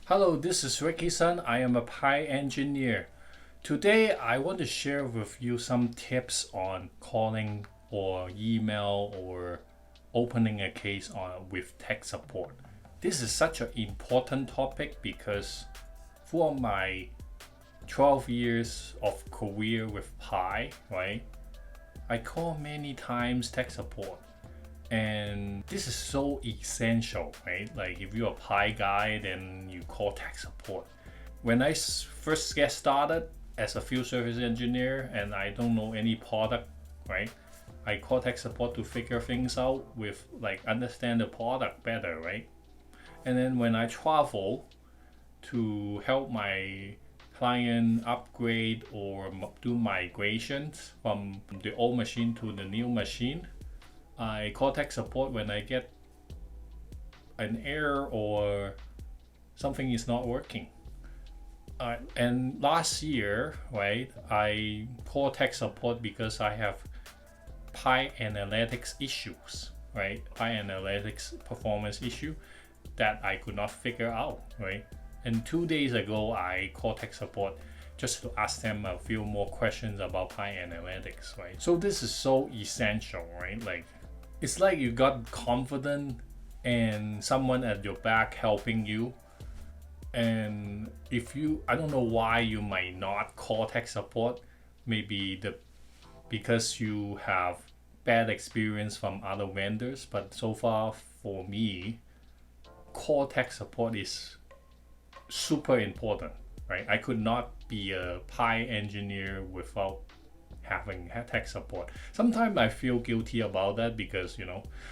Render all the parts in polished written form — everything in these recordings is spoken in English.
Hello, this is Ricky-san. I am a Pi engineer. Today, I want to share with you some tips on calling or email or opening a case with tech support. This is such an important topic because for my 12 years of career with Pi, right, I call many times tech support. And this is so essential, right? Like if you're a Pi guy, then you call tech support. When I first get started as a field service engineer and I don't know any product, right? I call tech support to figure things out with like understand the product better, right? And then when I travel to help my client upgrade or do migrations from the old machine to the new machine, I call tech support when I get an error or something is not working. And last year, right, I call tech support because I have Pi Analytics issues, right? Pi Analytics performance issue that I could not figure out, right? And 2 days ago, I called tech support just to ask them a few more questions about Pi Analytics, right? So this is so essential, right? Like, it's like you got confident and someone at your back helping you. And if you, I don't know why you might not call tech support, maybe because you have bad experience from other vendors, but so far for me, call tech support is super important, right? I could not be a Pi engineer without having tech support. Sometimes I feel guilty about that because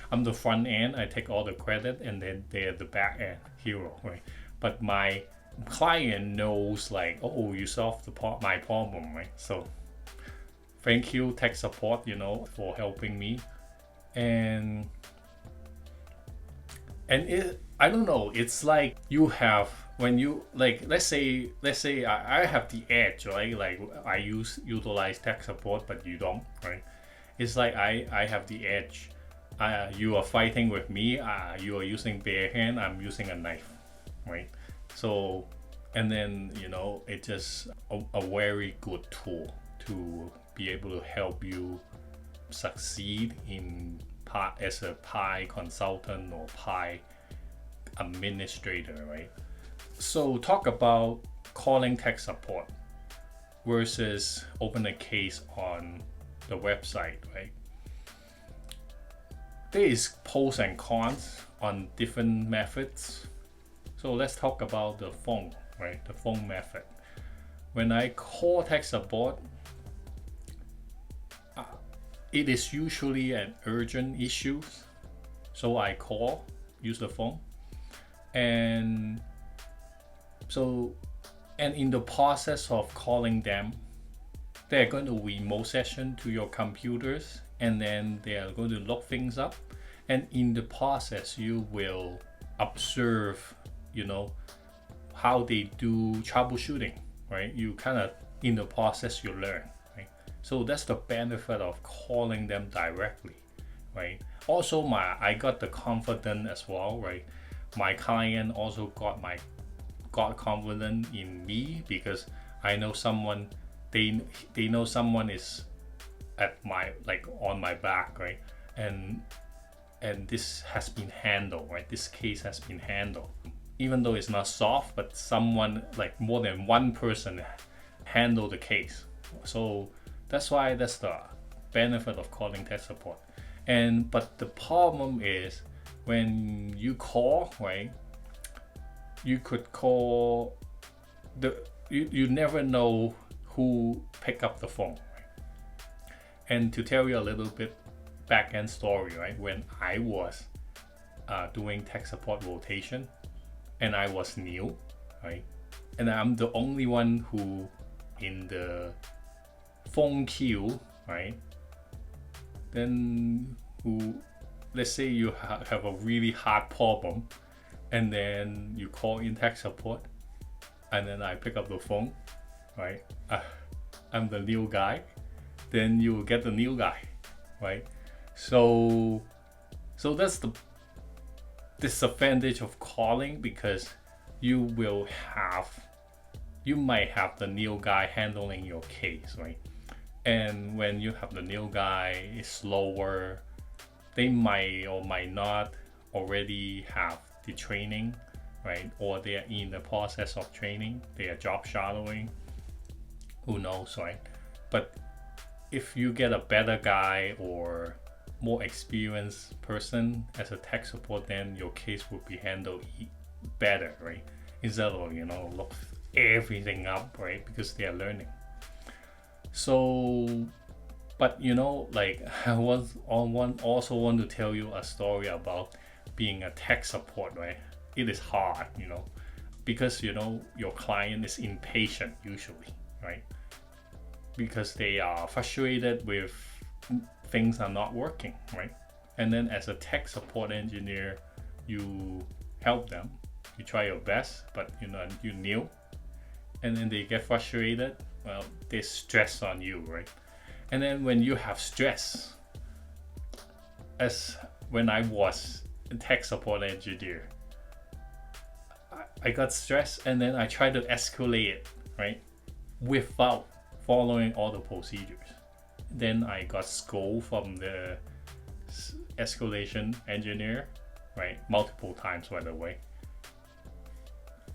I'm the front end, I take all the credit, and then they're the back end hero, right? But my client knows like, oh, you solved my problem, right? So thank you tech support, for helping me. And I don't know, it's like you have, when you like, let's say I have the edge, right? Like I utilize tech support but you don't, right? It's like I have the edge. You are fighting with me, you are using bare hand, I'm using a knife, right? So, and then it's just a very good tool to be able to help you succeed in as a Pi consultant or Pi administrator, right? So talk about calling tech support versus open a case on the website, right? There is pros and cons on different methods. So let's talk about the phone, right? The phone method. When I call tech support, it is usually an urgent issue. So I use the phone. And in the process of calling them, they're going to remote session to your computers, and then they are going to look things up. And in the process, you will observe, how they do troubleshooting, right? You kind of, in the process, you learn, right? So that's the benefit of calling them directly, right? Also, I got the confidence as well, right? My client also got confident in me because I know someone, they know someone is at on my back, right? And this has been handled, right? This case has been handled, even though it's not solved, but someone, like more than one person, handled the case. So that's the benefit of calling tech support. But the problem is when you call, right? You could call you never know who pick up the phone, right? And to tell you a little bit back end story, right? When I was doing tech support rotation and I was new, right? And I'm the only one who in the phone queue, right? Then let's say you have a really hard problem, and then you call in tech support, and then I pick up the phone, right? I'm the new guy, then you will get the new guy, right? So that's the disadvantage of calling, because you will have, you might have the new guy handling your case, right? And when you have the new guy is slower, they might or might not already have the training, right? Or they are in the process of training, they are job shadowing, who knows, right? But if you get a better guy or more experienced person as a tech support, then your case will be handled better, right? Instead of, look everything up, right? Because they are learning. So, but like I also want to tell you a story about being a tech support, right? It is hard, because your client is impatient usually, right? Because they are frustrated with things are not working, right? And then as a tech support engineer, you help them, you try your best, but you're new, and then they get frustrated. Well, they stress on you, right? And then when you have stress, as when I was a tech support engineer, I got stressed, and then I tried to escalate it, right? Without following all the procedures. Then I got scolded from the escalation engineer, right? Multiple times, by the way.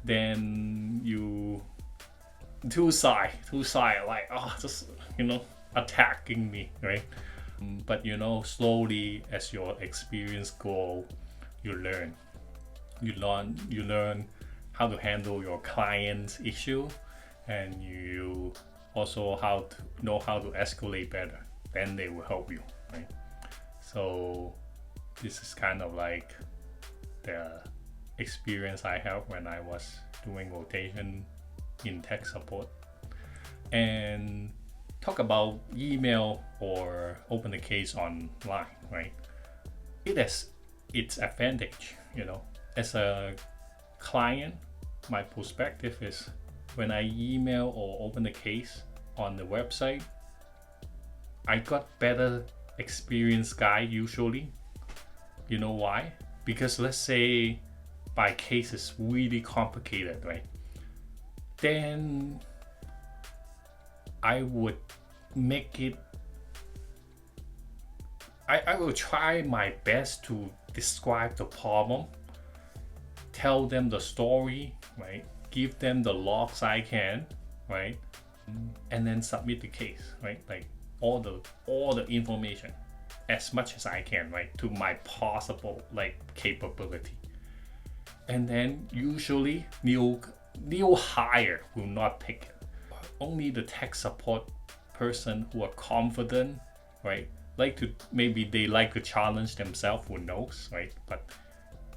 Then you two side, like, just attacking me, right? But slowly as your experience grow, you learn how to handle your client's issue, and you also how to escalate better. Then they will help you, right? So this is kind of like the experience I have when I was doing rotation in tech support. And talk about email or open the case online, right? It has its advantage, as a client. My perspective is, when I email or open the case on the website, I got better experience guy usually. You know why? Because let's say my case is really complicated, right? Then I would make it, I will try my best to describe the problem, tell them the story, right? Give them the logs I can, right? And then submit the case, right? Like all the information as much as I can, right? To my possible capability. And then usually new hire will not pick it. Only the tech support person who are confident, right? Maybe they like to challenge themselves, who knows, right? But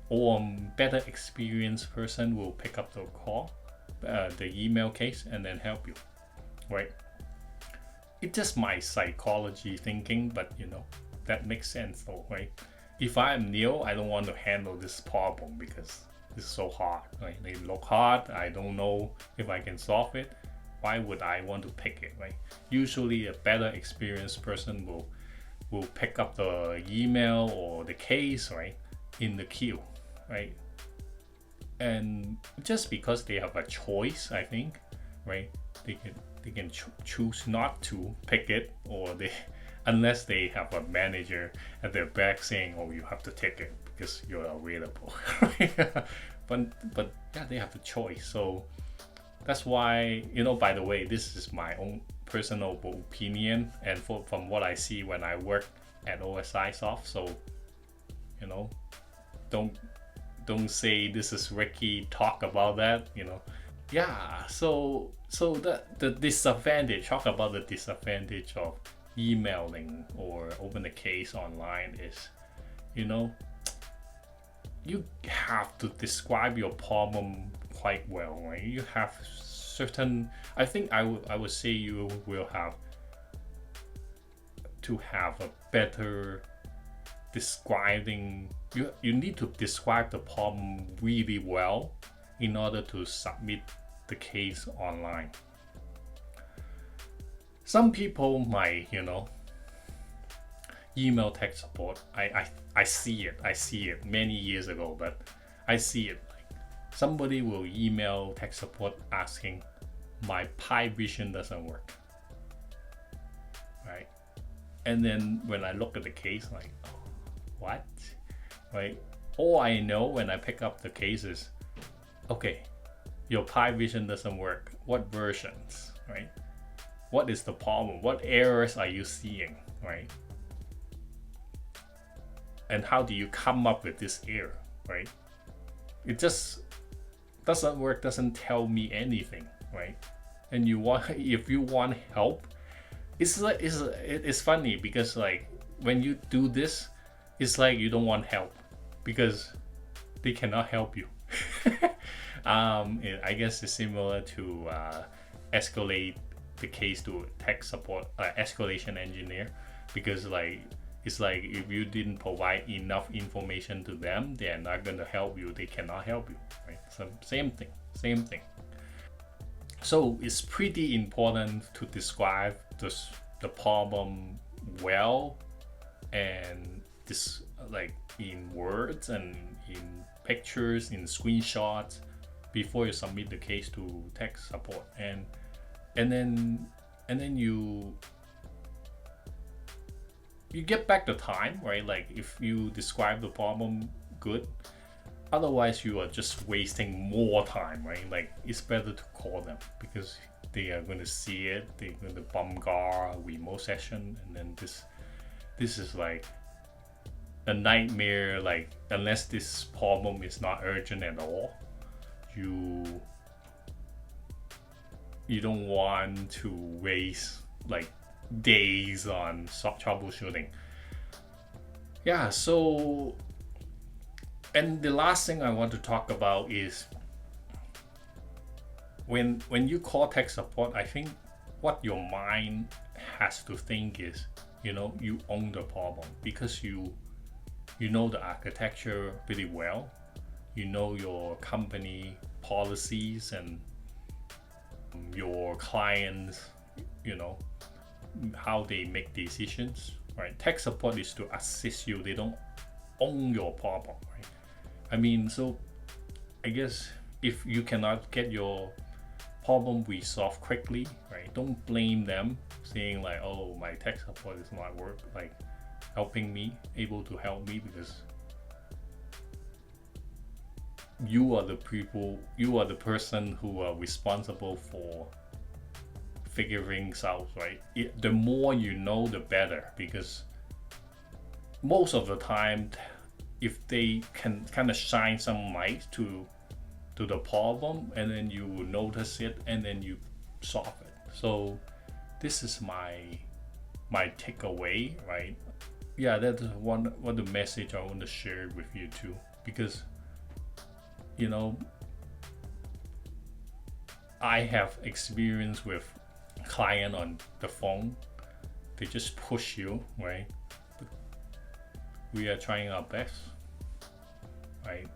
or better experienced person will pick up the call, the email case, and then help you, right? It's just my psychology thinking, but that makes sense though, right? If I'm new, I don't want to handle this problem because it's so hard, right? They look hard, I don't know if I can solve it. Why would I want to pick it, right? Usually a better experienced person will pick up the email or the case, right, in the queue, right? And just because they have a choice, I think, right, they can choose not to pick it, or unless they have a manager at their back saying, oh, you have to take it because you're available. but yeah, they have the choice. So that's why, by the way, this is my own personal opinion, and from what I see when I work at OSI Soft. So don't say this is Ricky talk about that. Yeah. So the disadvantage, talk about the disadvantage of emailing or open the case online is, you have to describe your problem quite well, right? You have certain, I think I would say you will have to have a better describing. You need to describe the problem really well in order to submit the case online. Some people might, email tech support. I see it many years ago, but I see it somebody will email tech support asking my Pi Vision doesn't work, right? And then when I look at the case, like, oh, what, right? All I know when I pick up the case is, okay, your Pi Vision doesn't work. What versions, right? What is the problem? What errors are you seeing, right? And how do you come up with this error, right? It just doesn't work, doesn't tell me anything, right? And you want, if you want help, it's funny because like when you do this, it's like you don't want help because they cannot help you. I guess it's similar to escalate the case to tech support, escalation engineer, because like it's like if you didn't provide enough information to them, they're not gonna help you. They cannot help you, right? So same thing. So it's pretty important to describe the problem well, and this like in words and in pictures, in screenshots, before you submit the case to tech support, and then you get back the time, right? Like if you describe the problem good, otherwise you are just wasting more time, right? Like it's better to call them because they are going to see it, they're going to bombard a remote session, and then this is like a nightmare. Like unless this problem is not urgent at all, you don't want to waste like days on troubleshooting. Yeah, so, and the last thing I want to talk about is when you call tech support, I think what your mind has to think is, you own the problem because you know the architecture pretty well, you know your company policies and your clients, how they make decisions, right? Tech support is to assist you. They don't own your problem, right? I mean, so I guess if you cannot get your problem resolved quickly, right? Don't blame them, saying like, oh, my tech support is not able to help me, because you are the person who are responsible for figuring things out, right? The more you know, the better, because most of the time, if they can kind of shine some light to the problem, and then you will notice it, and then you solve it. So this is my takeaway, right? Yeah, that's one the message I want to share with you too, because I have experience with client on the phone. They just push you, right? But we are trying our best, right?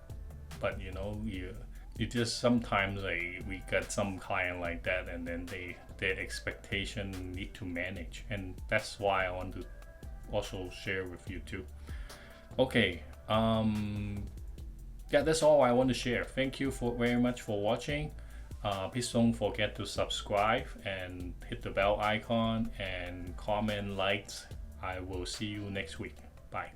But you just sometimes we got some client like that, and then their expectation need to manage, and that's why I want to also share with you too. Okay, yeah, that's all I want to share. Thank you very much for watching. Please don't forget to subscribe and hit the bell icon and comment, likes. I will see you next week. Bye.